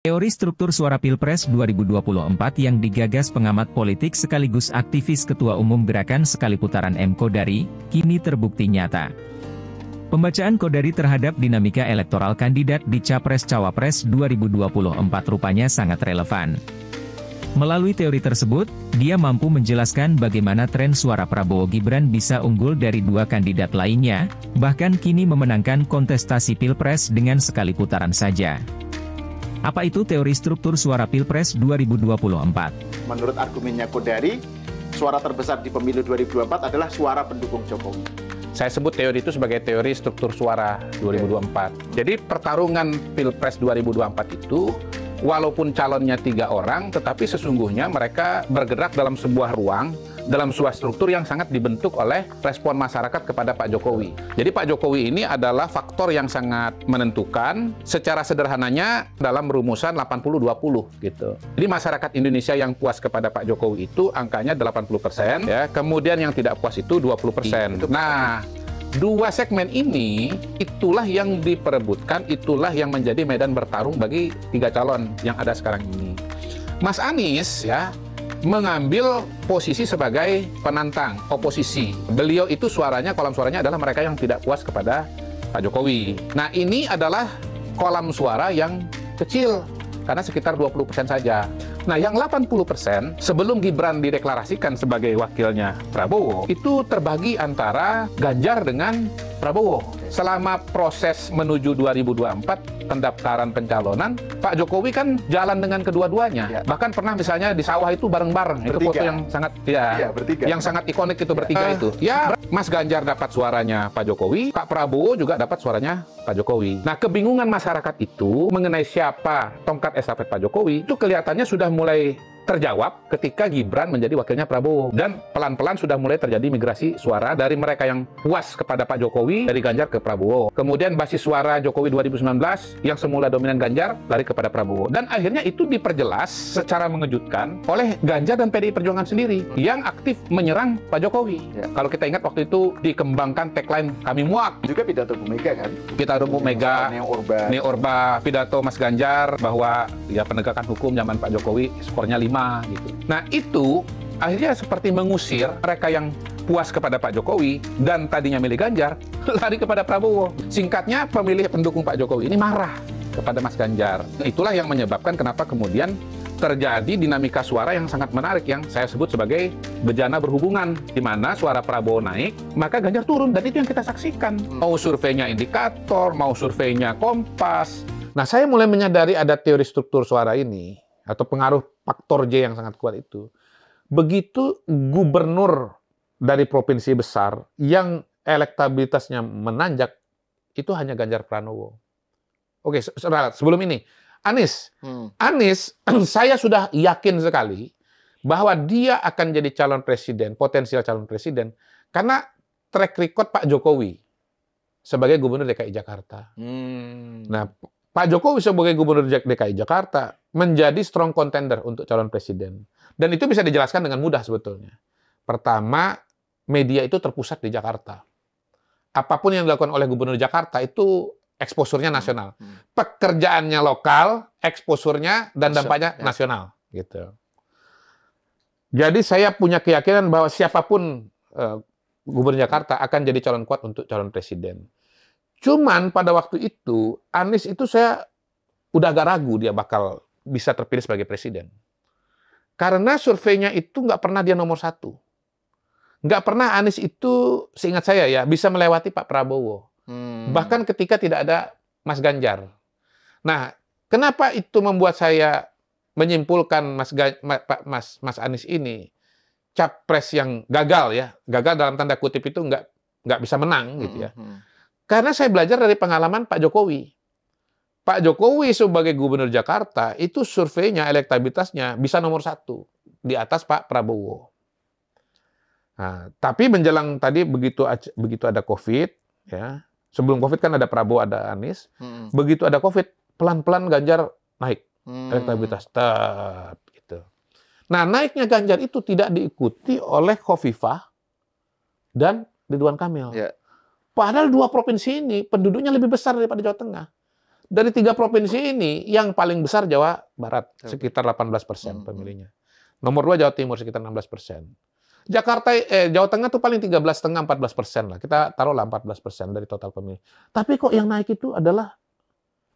Teori struktur suara Pilpres 2024 yang digagas pengamat politik sekaligus aktivis Ketua Umum Gerakan Sekali Putaran M. Kodari, kini terbukti nyata. Pembacaan Kodari terhadap dinamika elektoral kandidat di Capres-Cawapres 2024 rupanya sangat relevan. Melalui teori tersebut, dia mampu menjelaskan bagaimana tren suara Prabowo Gibran bisa unggul dari dua kandidat lainnya, bahkan kini memenangkan kontestasi Pilpres dengan sekali putaran saja. Apa itu teori struktur suara Pilpres 2024? Menurut argumennya Kodari, suara terbesar di pemilu 2024 adalah suara pendukung Jokowi. Saya sebut teori itu sebagai teori struktur suara 2024. Jadi pertarungan Pilpres 2024 itu, walaupun calonnya 3 orang, tetapi sesungguhnya mereka bergerak dalam sebuah ruang, dalam sebuah struktur yang sangat dibentuk oleh respon masyarakat kepada Pak Jokowi. Jadi Pak Jokowi ini adalah faktor yang sangat menentukan, secara sederhananya dalam rumusan 80-20 gitu. Jadi masyarakat Indonesia yang puas kepada Pak Jokowi itu angkanya 80%, ya. Kemudian yang tidak puas itu 20%. Nah, dua segmen ini, itulah yang diperebutkan, itulah yang menjadi medan bertarung bagi 3 calon yang ada sekarang ini. Mas Anies, ya, mengambil posisi sebagai penantang, oposisi. Beliau itu suaranya, kolam suaranya adalah mereka yang tidak puas kepada Pak Jokowi. Nah, ini adalah kolam suara yang kecil, karena sekitar 20% saja. Nah, yang 80% sebelum Gibran dideklarasikan sebagai wakilnya Prabowo, itu terbagi antara Ganjar dengan Prabowo. Selama proses menuju 2024, pendaftaran pencalonan, Pak Jokowi kan jalan dengan kedua-duanya. Ya. Bahkan pernah misalnya di sawah itu bareng-bareng. Itu foto yang sangat, yang sangat ikonik itu bertiga itu. Ya, Mas Ganjar dapat suaranya Pak Jokowi, Pak Prabowo juga dapat suaranya Pak Jokowi. Nah, kebingungan masyarakat itu mengenai siapa tongkat estafet Pak Jokowi, itu kelihatannya sudah mulai terjawab ketika Gibran menjadi wakilnya Prabowo. Dan pelan-pelan sudah mulai terjadi migrasi suara dari mereka yang puas kepada Pak Jokowi, dari Ganjar ke Prabowo. Kemudian basis suara Jokowi 2019 yang semula dominan Ganjar, lari kepada Prabowo. Dan akhirnya itu diperjelas secara mengejutkan oleh Ganjar dan PDI Perjuangan sendiri yang aktif menyerang Pak Jokowi. Ya. Kalau kita ingat waktu itu dikembangkan tagline kami muak. Juga pidato Bu Mega kan? Pidato Bu Mega, Neo-Orba, pidato Mas Ganjar bahwa ya penegakan hukum zaman Pak Jokowi skornya 5 gitu. Nah, itu akhirnya seperti mengusir mereka yang puas kepada Pak Jokowi dan tadinya milih Ganjar, lari kepada Prabowo. Singkatnya, pemilih pendukung Pak Jokowi ini marah kepada Mas Ganjar. Itulah yang menyebabkan kenapa kemudian terjadi dinamika suara yang sangat menarik yang saya sebut sebagai bejana berhubungan, di mana suara Prabowo naik, maka Ganjar turun, dan itu yang kita saksikan. Mau surveinya Indikator, mau surveinya Kompas. Nah, saya mulai menyadari ada teori struktur suara ini, atau pengaruh faktor J yang sangat kuat itu. Begitu gubernur dari provinsi besar yang elektabilitasnya menanjak, itu hanya Ganjar Pranowo. Oke, sebelum ini, Anies. Anies, saya sudah yakin sekali bahwa dia akan jadi calon presiden, potensial calon presiden, karena track record Pak Jokowi sebagai gubernur DKI Jakarta. Nah, Pak Jokowi sebagai gubernur DKI Jakarta menjadi strong contender untuk calon presiden. Dan itu bisa dijelaskan dengan mudah sebetulnya. Pertama, media itu terpusat di Jakarta. Apapun yang dilakukan oleh gubernur Jakarta itu eksposurnya nasional. Pekerjaannya lokal, eksposurnya dan dampaknya nasional. Gitu. Jadi saya punya keyakinan bahwa siapapun gubernur Jakarta akan jadi calon kuat untuk calon presiden. Cuman pada waktu itu, Anies itu saya udah agak ragu dia bakal bisa terpilih sebagai presiden. Karena surveinya itu nggak pernah dia nomor 1. Nggak pernah Anies itu, seingat saya ya, bisa melewati Pak Prabowo. Bahkan ketika tidak ada Mas Ganjar. Nah, kenapa itu membuat saya menyimpulkan Mas Anies ini capres yang gagal ya. Gagal dalam tanda kutip itu nggak bisa menang gitu ya. Karena saya belajar dari pengalaman Pak Jokowi. Pak Jokowi sebagai gubernur Jakarta, itu surveinya, elektabilitasnya bisa nomor 1 di atas Pak Prabowo. Nah, tapi menjelang tadi begitu ada COVID, ya, sebelum COVID kan ada Prabowo, ada Anies. Begitu ada COVID, pelan-pelan Ganjar naik elektabilitas. Gitu. Nah, naiknya Ganjar itu tidak diikuti oleh Khofifah dan Ridwan Kamil. Padahal 2 provinsi ini penduduknya lebih besar daripada Jawa Tengah. Dari 3 provinsi ini, yang paling besar Jawa Barat, sekitar 18% pemilihnya. Nomor 2 Jawa Timur, sekitar 16%. Jawa Tengah tuh paling 13,5-14% lah. Kita taruhlah 14% dari total pemilih. Tapi kok yang naik itu adalah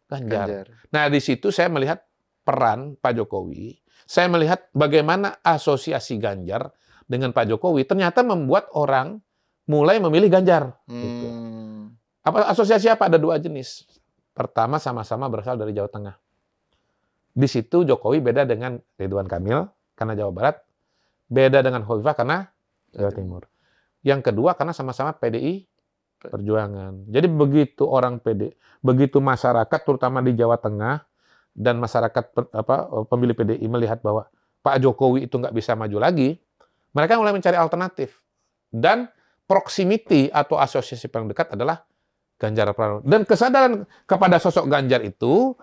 Ganjar. Nah, di situ saya melihat peran Pak Jokowi. Saya melihat bagaimana asosiasi Ganjar dengan Pak Jokowi ternyata membuat orang mulai memilih Ganjar. Gitu. Asosiasi apa? Ada 2 jenis. Pertama, sama-sama berasal dari Jawa Tengah. Di situ Jokowi beda dengan Ridwan Kamil karena Jawa Barat, beda dengan Khofifah karena Jawa Timur. Yang kedua karena sama-sama PDI Perjuangan. Jadi begitu begitu masyarakat terutama di Jawa Tengah dan masyarakat pemilih PDI melihat bahwa Pak Jokowi itu nggak bisa maju lagi, mereka mulai mencari alternatif. Dan proximity atau asosiasi paling dekat adalah Ganjar Pranowo. Dan kesadaran kepada sosok Ganjar itu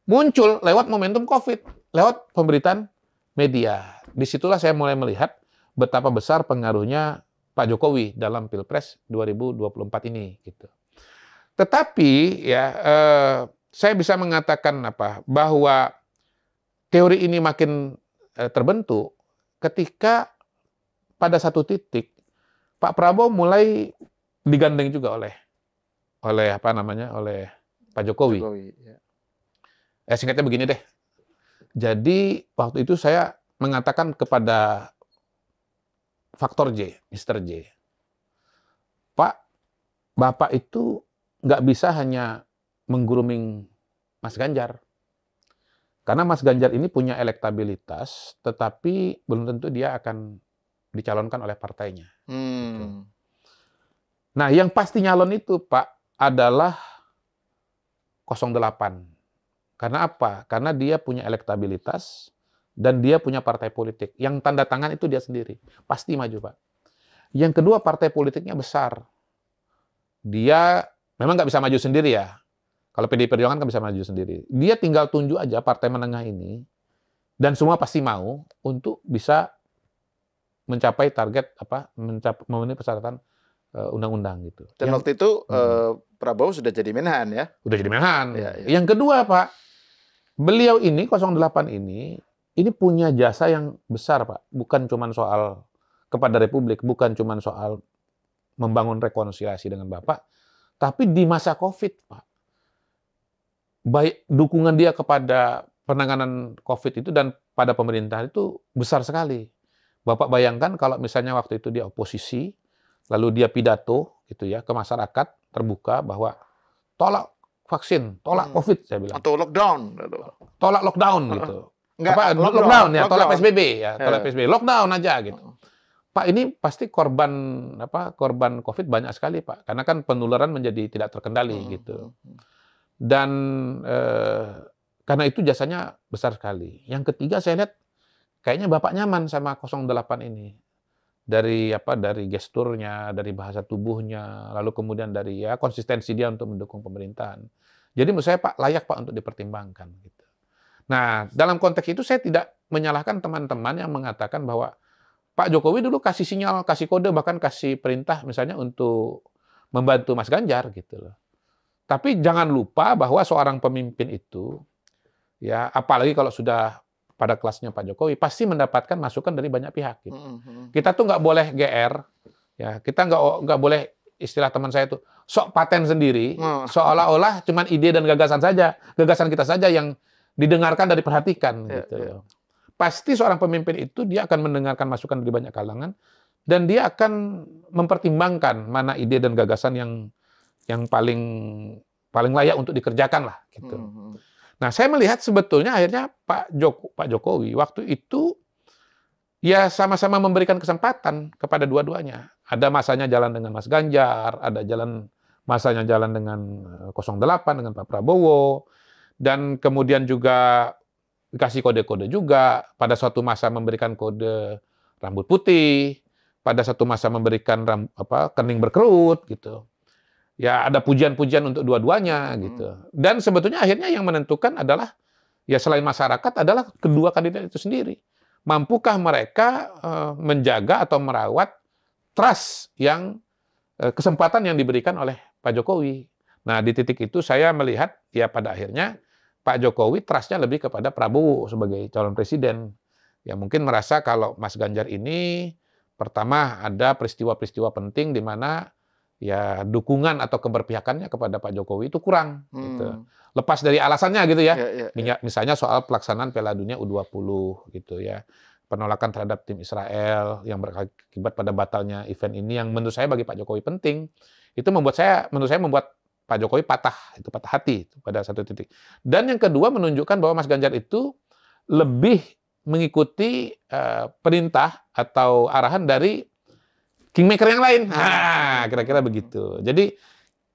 muncul lewat momentum COVID, lewat pemberitaan media. Disitulah saya mulai melihat betapa besar pengaruhnya Pak Jokowi dalam Pilpres 2024 ini. Gitu. Tetapi ya saya bisa mengatakan bahwa teori ini makin terbentuk ketika pada satu titik Pak Prabowo mulai digandeng juga oleh Pak Jokowi. Singkatnya begini deh. Jadi waktu itu saya mengatakan kepada Faktor J, Mr. J, Pak, Bapak itu nggak bisa hanya menggrooming Mas Ganjar. Karena Mas Ganjar ini punya elektabilitas, tetapi belum tentu dia akan dicalonkan oleh partainya. Gitu. Nah, yang pasti nyalon itu, Pak, adalah 08. Karena apa? Karena dia punya elektabilitas dan dia punya partai politik. Yang tanda tangan itu dia sendiri. Pasti maju, Pak. Yang kedua, partai politiknya besar. Dia memang nggak bisa maju sendiri ya. Kalau PDI Perjuangan kan bisa maju sendiri. Dia tinggal tunjuk aja partai menengah ini dan semua pasti mau untuk bisa mencapai target memenuhi persyaratan undang-undang gitu. Dan waktu itu Prabowo sudah jadi Menhan ya? Udah jadi Menhan. Ya. Yang kedua, Pak, beliau ini 08 ini punya jasa yang besar, Pak. Bukan cuma soal kepada Republik, bukan cuma soal membangun rekonsiliasi dengan Bapak, tapi di masa COVID, Pak. Baik dukungan dia kepada penanganan COVID itu dan pada pemerintahan itu besar sekali. Bapak bayangkan kalau misalnya waktu itu dia oposisi, lalu dia pidato gitu ya ke masyarakat terbuka bahwa tolak vaksin, tolak COVID, saya bilang. Atau lockdown. Tolak lockdown gitu. Enggak, lockdown ya, tolak PSBB ya, tolak PSBB. Lockdown aja gitu. Pak, ini pasti korban COVID banyak sekali, Pak. Karena kan penularan menjadi tidak terkendali gitu. Dan karena itu jasanya besar sekali. Yang ketiga saya lihat kayaknya Bapak nyaman sama 08 ini. Dari gesturnya, dari bahasa tubuhnya, lalu kemudian dari konsistensi dia untuk mendukung pemerintahan. Jadi menurut saya Pak layak Pak untuk dipertimbangkan gitu. Nah, dalam konteks itu saya tidak menyalahkan teman-teman yang mengatakan bahwa Pak Jokowi dulu kasih sinyal, kasih kode, bahkan kasih perintah misalnya untuk membantu Mas Ganjar gitu loh. Tapi jangan lupa bahwa seorang pemimpin itu, ya apalagi kalau sudah pada kelasnya Pak Jokowi, pasti mendapatkan masukan dari banyak pihak. Gitu. Kita tuh nggak boleh GR, ya kita nggak boleh istilah teman saya itu sok paten sendiri, seolah-olah cuman ide dan gagasan kita saja yang didengarkan dan diperhatikan. Gitu. Pasti seorang pemimpin itu dia akan mendengarkan masukan dari banyak kalangan dan dia akan mempertimbangkan mana ide dan gagasan yang paling layak untuk dikerjakan lah gitu. Nah, saya melihat sebetulnya akhirnya Pak Jokowi waktu itu ya sama-sama memberikan kesempatan kepada dua-duanya. Ada masanya jalan dengan Mas Ganjar, ada masanya jalan dengan 08 dengan Pak Prabowo, dan kemudian juga dikasih kode-kode juga. Pada suatu masa memberikan kode rambut putih, pada satu masa memberikan kening berkerut gitu. Ya ada pujian-pujian untuk dua-duanya gitu. Dan sebetulnya akhirnya yang menentukan adalah ya selain masyarakat adalah kedua kandidat itu sendiri. Mampukah mereka menjaga atau merawat trust kesempatan yang diberikan oleh Pak Jokowi. Nah, di titik itu saya melihat ya pada akhirnya Pak Jokowi trust-nya lebih kepada Prabowo sebagai calon presiden. Ya mungkin merasa kalau Mas Ganjar ini pertama ada peristiwa-peristiwa penting di mana ya dukungan atau keberpihakannya kepada Pak Jokowi itu kurang. Gitu. Lepas dari alasannya gitu ya. Misalnya soal pelaksanaan Piala Dunia U20 gitu ya. Penolakan terhadap tim Israel yang berakibat pada batalnya event ini yang menurut saya bagi Pak Jokowi penting. Itu menurut saya membuat Pak Jokowi patah hati pada satu titik. Dan yang kedua menunjukkan bahwa Mas Ganjar itu lebih mengikuti perintah atau arahan dari kingmaker yang lain. Kira-kira begitu. Jadi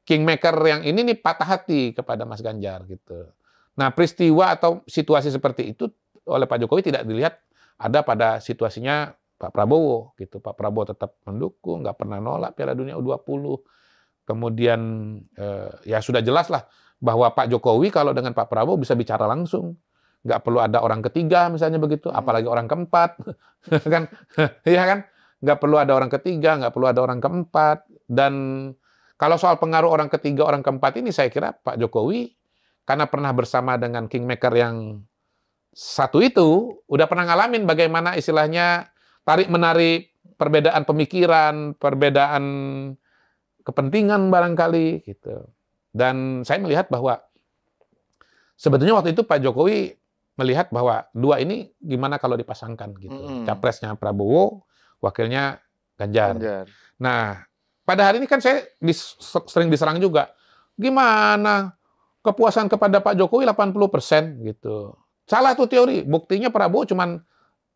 kingmaker yang ini nih patah hati kepada Mas Ganjar gitu. Nah, peristiwa atau situasi seperti itu oleh Pak Jokowi tidak dilihat ada pada situasinya Pak Prabowo gitu. Pak Prabowo tetap mendukung, nggak pernah nolak Piala Dunia U20. Kemudian ya sudah jelas lah bahwa Pak Jokowi kalau dengan Pak Prabowo bisa bicara langsung. Nggak perlu ada orang ketiga misalnya begitu, apalagi orang keempat. Kan? Iya kan? Nggak perlu ada orang ketiga, nggak perlu ada orang keempat. Dan kalau soal pengaruh orang ketiga, orang keempat ini saya kira Pak Jokowi karena pernah bersama dengan kingmaker yang satu itu, udah pernah ngalamin bagaimana istilahnya tarik-menarik perbedaan pemikiran, perbedaan kepentingan barangkali gitu. Dan saya melihat bahwa sebetulnya waktu itu Pak Jokowi melihat bahwa dua ini gimana kalau dipasangkan gitu. Capresnya Prabowo, wakilnya Ganjar. Nah, pada hari ini kan saya sering diserang juga. Gimana kepuasan kepada Pak Jokowi 80% gitu. Salah tuh teori. Buktinya Prabowo cuma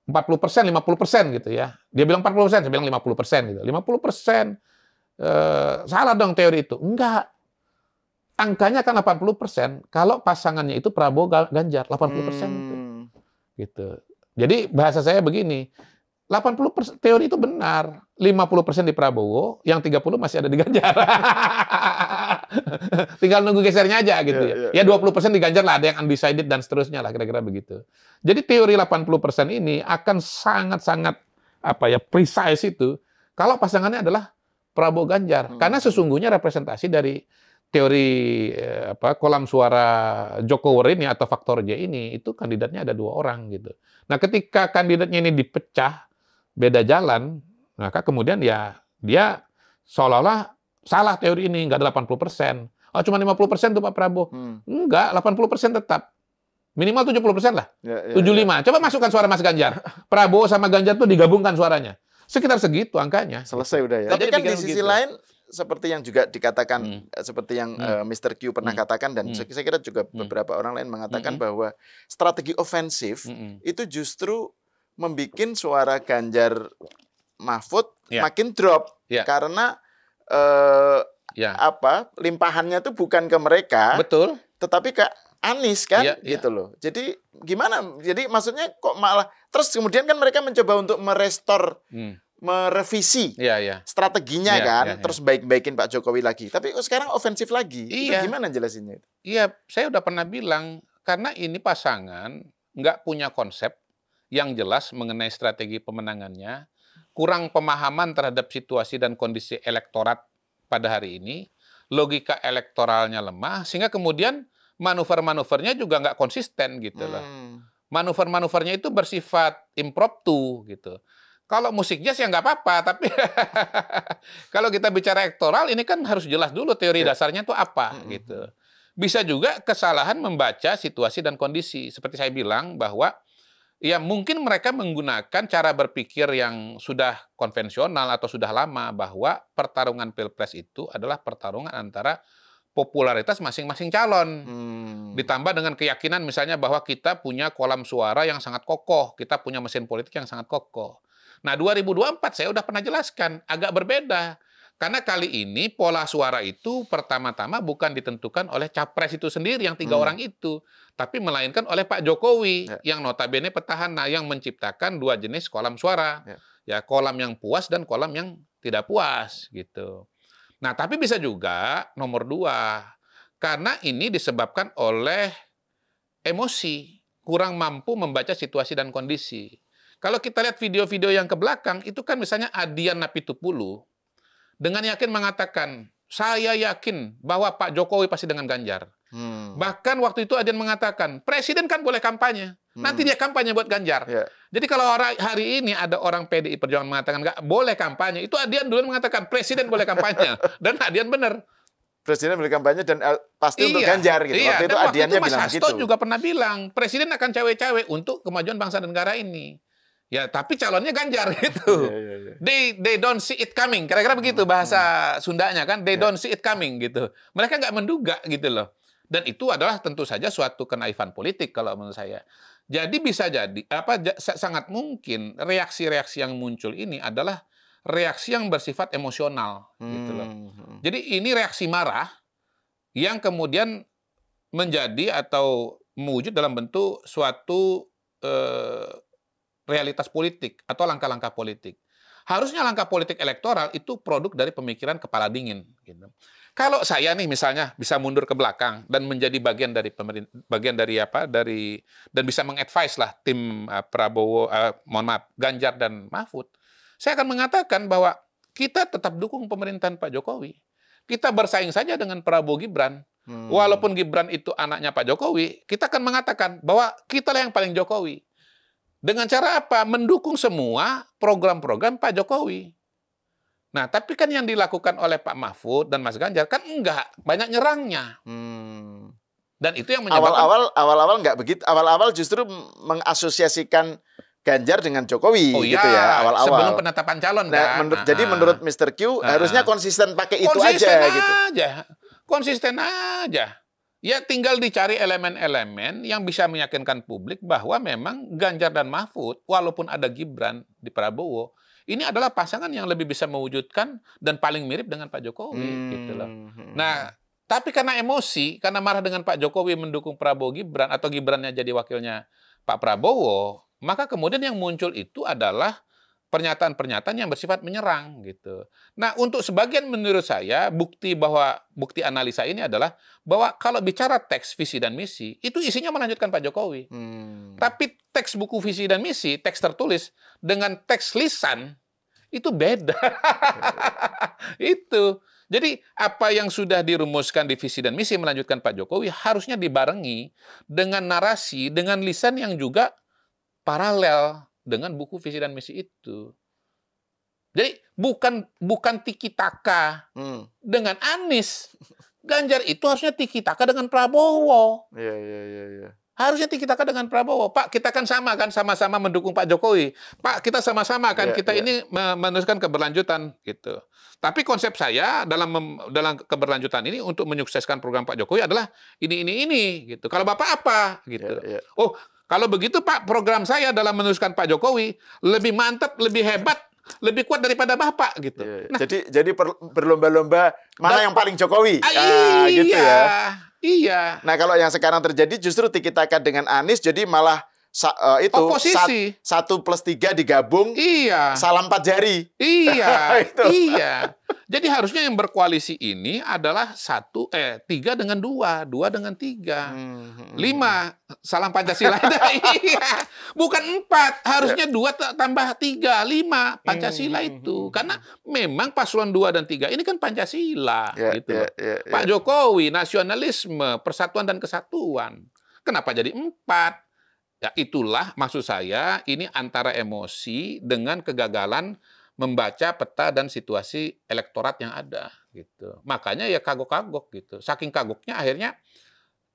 40%, 50% gitu ya. Dia bilang 40%, saya bilang 50% gitu. 50% salah dong teori itu. Enggak. Angkanya kan 80% kalau pasangannya itu Prabowo Ganjar 80% itu. Gitu. Jadi bahasa saya begini, 80% teori itu benar, 50% di Prabowo, yang 30 masih ada di Ganjar. Tinggal nunggu gesernya aja gitu ya. Ya 20% di Ganjar lah, ada yang undecided dan seterusnya lah kira-kira begitu. Jadi teori 80% ini akan sangat-sangat precise itu kalau pasangannya adalah Prabowo Ganjar. Karena sesungguhnya representasi dari teori kolam suara Jokowi ini atau faktor J ini itu kandidatnya ada 2 orang gitu. Nah, ketika kandidatnya ini dipecah beda jalan, maka kemudian ya dia seolah-olah salah teori ini, nggak ada 80%. Oh, cuma 50% tuh Pak Prabowo. Enggak, 80% tetap. Minimal 70% lah. 75. Coba masukkan suara Mas Ganjar. Prabowo sama Ganjar tuh digabungkan suaranya. Sekitar segitu angkanya. Selesai udah ya. Tapi kan di sisi lain seperti yang juga dikatakan, seperti yang Mr. Q pernah katakan, dan saya kira juga beberapa orang lain mengatakan bahwa strategi ofensif itu justru membuat suara Ganjar Mahfud makin drop karena limpahannya itu bukan ke mereka, betul, tetapi ke Anies kan, gitu loh. Jadi gimana? Jadi maksudnya kok malah terus kemudian kan mereka mencoba untuk merevisi strateginya terus baik-baikin Pak Jokowi lagi. Tapi sekarang ofensif lagi. Itu gimana jelasinnya? Iya, saya udah pernah bilang, karena ini pasangan nggak punya konsep yang jelas mengenai strategi pemenangannya, kurang pemahaman terhadap situasi dan kondisi elektorat pada hari ini, logika elektoralnya lemah, sehingga kemudian manuver-manuvernya juga nggak konsisten gitu loh. Manuver-manuvernya itu bersifat impromptu gitu. Kalau musik jazz ya nggak apa-apa, tapi kalau kita bicara elektoral ini kan harus jelas dulu teori dasarnya itu apa gitu. Bisa juga kesalahan membaca situasi dan kondisi. Seperti saya bilang bahwa ya mungkin mereka menggunakan cara berpikir yang sudah konvensional atau sudah lama bahwa pertarungan Pilpres itu adalah pertarungan antara popularitas masing-masing calon. Ditambah dengan keyakinan misalnya bahwa kita punya kolam suara yang sangat kokoh, kita punya mesin politik yang sangat kokoh. Nah, 2024 saya udah pernah jelaskan, agak berbeda. Karena kali ini pola suara itu pertama-tama bukan ditentukan oleh capres itu sendiri, yang 3 orang itu. Tapi melainkan oleh Pak Jokowi, yang notabene petahana, yang menciptakan 2 jenis kolam suara. Ya, kolam yang puas dan kolam yang tidak puas, gitu. Nah, tapi bisa juga nomor 2. Karena ini disebabkan oleh emosi, kurang mampu membaca situasi dan kondisi. Kalau kita lihat video-video yang ke belakang, itu kan misalnya Adian Napitupulu dengan yakin mengatakan, saya yakin bahwa Pak Jokowi pasti dengan Ganjar. Bahkan waktu itu ada yang mengatakan, presiden kan boleh kampanye. Nanti dia kampanye buat Ganjar. Jadi kalau hari ini ada orang PDI Perjuangan mengatakan nggak boleh kampanye, itu Adian dulu mengatakan presiden boleh kampanye. Dan Adian benar. Presiden boleh kampanye dan pasti untuk Ganjar gitu. Waktu itu Adiannya Mas bilang Hasto gitu. juga pernah bilang, presiden akan cawe-cawe untuk kemajuan bangsa dan negara ini. Ya, tapi calonnya Ganjar gitu. They don't see it coming. Kira-kira begitu bahasa Sundanya kan. They don't see it coming gitu. Mereka nggak menduga gitu loh. Dan itu adalah tentu saja suatu kenaifan politik kalau menurut saya. Jadi bisa jadi sangat mungkin reaksi-reaksi yang muncul ini adalah reaksi yang bersifat emosional gitu loh. Jadi ini reaksi marah yang kemudian menjadi atau mewujud dalam bentuk suatu realitas politik atau langkah-langkah politik. Harusnya langkah politik elektoral itu produk dari pemikiran kepala dingin gitu. Kalau saya nih misalnya bisa mundur ke belakang dan menjadi bagian dari dan bisa mengadvise lah tim Prabowo, Ganjar dan Mahfud, saya akan mengatakan bahwa kita tetap dukung pemerintahan Pak Jokowi. Kita bersaing saja dengan Prabowo Gibran. Walaupun Gibran itu anaknya Pak Jokowi, kita akan mengatakan bahwa kita lah yang paling Jokowi. Dengan cara apa? Mendukung semua program-program Pak Jokowi. Nah, tapi kan yang dilakukan oleh Pak Mahfud dan Mas Ganjar kan enggak, banyak nyerangnya. Dan itu yang menyebabkan awal-awal enggak begitu. Awal-awal justru mengasosiasikan Ganjar dengan Jokowi gitu ya, awal-awal. Sebelum penetapan calon kan. Jadi menurut Mr. Q harusnya konsisten pakai itu aja gitu. Konsisten aja. Ya tinggal dicari elemen-elemen yang bisa meyakinkan publik bahwa memang Ganjar dan Mahfud, walaupun ada Gibran di Prabowo, ini adalah pasangan yang lebih bisa mewujudkan dan paling mirip dengan Pak Jokowi gitu loh. Nah, tapi karena emosi, karena marah dengan Pak Jokowi mendukung Prabowo Gibran atau Gibrannya jadi wakilnya Pak Prabowo, maka kemudian yang muncul itu adalah pernyataan-pernyataan yang bersifat menyerang gitu. Nah, untuk sebagian menurut saya bukti analisa ini adalah bahwa kalau bicara teks visi dan misi itu isinya melanjutkan Pak Jokowi. Tapi teks buku visi dan misi, teks tertulis dengan teks lisan itu beda. Itu. Jadi apa yang sudah dirumuskan di visi dan misi melanjutkan Pak Jokowi harusnya dibarengi dengan narasi, dengan lisan yang juga paralel dengan buku visi dan misi itu. Jadi bukan tiki-taka dengan Anies. Ganjar itu harusnya tiki-taka dengan Prabowo. Iya. Harusnya tiki-taka dengan Prabowo. Pak, kita kan sama-sama mendukung Pak Jokowi. Pak, kita sama-sama kan ini meneruskan keberlanjutan gitu. Tapi konsep saya dalam keberlanjutan ini untuk menyukseskan program Pak Jokowi adalah ini gitu. Kalau Bapak apa gitu. Oh, kalau begitu Pak, program saya dalam meneruskan Pak Jokowi lebih mantap, lebih hebat, lebih kuat daripada Bapak gitu. Nah, jadi berlomba-lomba mana yang paling Jokowi. Gitu ya. Iya. Nah, kalau yang sekarang terjadi justru tiki-taka dengan Anies, jadi malah itu oposisi 1+3 digabung. Iya. Salam 4 jari. Iya. Iya. Jadi harusnya yang berkoalisi ini adalah 3 dengan 2 dengan 3, 5 salam Pancasila. Iya. Bukan 4, harusnya 2 tambah 3, 5 Pancasila itu. Karena memang paslon 2 dan 3 ini kan Pancasila gitu. Pak Jokowi nasionalisme, persatuan dan kesatuan. Kenapa jadi 4? Ya itulah maksud saya, ini antara emosi dengan kegagalan membaca peta dan situasi elektorat yang ada gitu. Makanya ya kagok-kagok gitu. Saking kagoknya akhirnya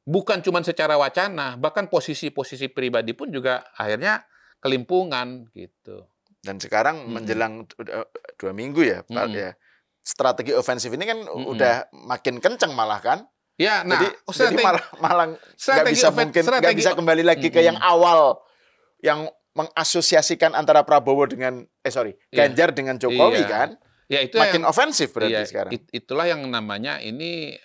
bukan cuma secara wacana, bahkan posisi-posisi pribadi pun juga akhirnya kelimpungan gitu. Dan sekarang menjelang 2 minggu ya, Pak ya. Strategi ofensif ini kan udah makin kencang malah kan? Ya, nah, jadi malah nggak bisa kembali lagi ke yang awal yang mengasosiasikan antara Prabowo dengan Ganjar dengan Jokowi kan? Ya itu makin ofensif berarti sekarang. Itulah yang namanya ini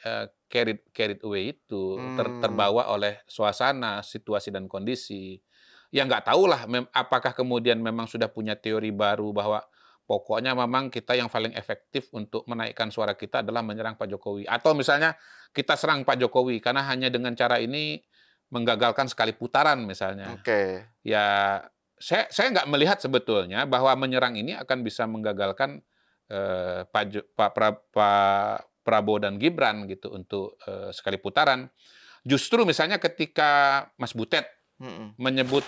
carried away itu terbawa oleh suasana, situasi dan kondisi. Ya nggak tahulah apakah kemudian memang sudah punya teori baru bahwa pokoknya memang kita yang paling efektif untuk menaikkan suara kita adalah menyerang Pak Jokowi. Atau misalnya kita serang Pak Jokowi karena hanya dengan cara ini menggagalkan sekali putaran misalnya. Ya saya nggak melihat sebetulnya bahwa menyerang ini akan bisa menggagalkan Prabowo dan Gibran gitu untuk sekali putaran. Justru misalnya ketika Mas Butet menyebut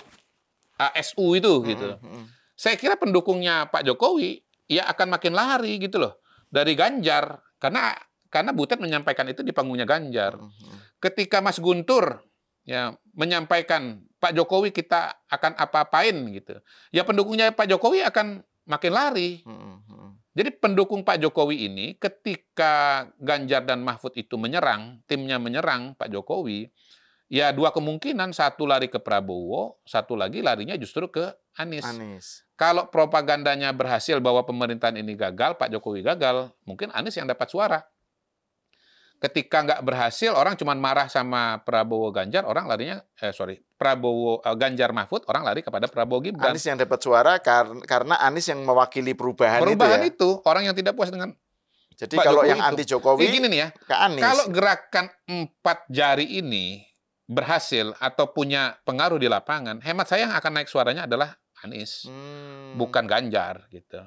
ASU itu gitu. Saya kira pendukungnya Pak Jokowi ya akan makin lari gitu loh dari Ganjar karena Butet menyampaikan itu di panggungnya Ganjar. Ketika Mas Guntur ya menyampaikan Pak Jokowi kita akan apa-apain gitu. Ya pendukungnya Pak Jokowi akan makin lari. Jadi pendukung Pak Jokowi ini ketika Ganjar dan Mahfud itu menyerang, timnya menyerang Pak Jokowi, ya dua kemungkinan, satu lari ke Prabowo, satu lagi larinya justru ke Anies. Kalau propagandanya berhasil bahwa pemerintahan ini gagal, Pak Jokowi gagal, mungkin Anies yang dapat suara. Ketika nggak berhasil, orang cuma marah sama Prabowo Ganjar, orang larinya, Prabowo Ganjar Mahfud, orang lari kepada Prabowo Gibran. Anies yang dapat suara karena Anies yang mewakili perubahan itu, orang yang tidak puas dengan Jadi Pak kalau Jokowi yang itu. anti Jokowi, gini nih ya, ke Anies. Kalau gerakan 4 jari ini berhasil atau punya pengaruh di lapangan, hemat saya yang akan naik suaranya adalah Anies, bukan Ganjar gitu.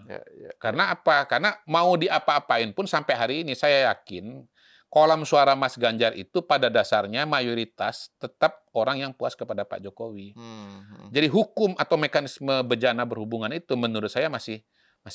Karena apa? Karena mau diapa-apain pun sampai hari ini saya yakin kolam suara Mas Ganjar itu pada dasarnya mayoritas tetap orang yang puas kepada Pak Jokowi. Jadi hukum atau mekanisme bejana berhubungan itu menurut saya masih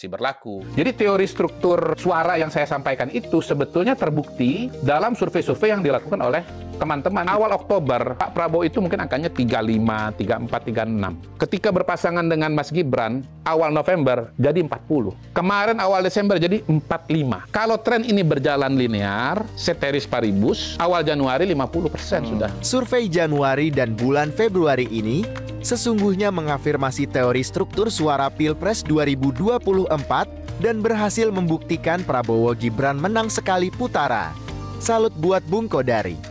berlaku. Jadi teori struktur suara yang saya sampaikan itu sebetulnya terbukti dalam survei-survei yang dilakukan oleh teman-teman. Awal Oktober, Pak Prabowo itu mungkin angkanya 35, 34, 36. Ketika berpasangan dengan Mas Gibran, awal November jadi 40. Kemarin awal Desember jadi 45. Kalau tren ini berjalan linear, ceteris paribus, awal Januari 50% sudah. Survei Januari dan bulan Februari ini sesungguhnya mengafirmasi teori struktur suara Pilpres 2024 dan berhasil membuktikan Prabowo Gibran menang sekali putaran. Salut buat Bung Kodari.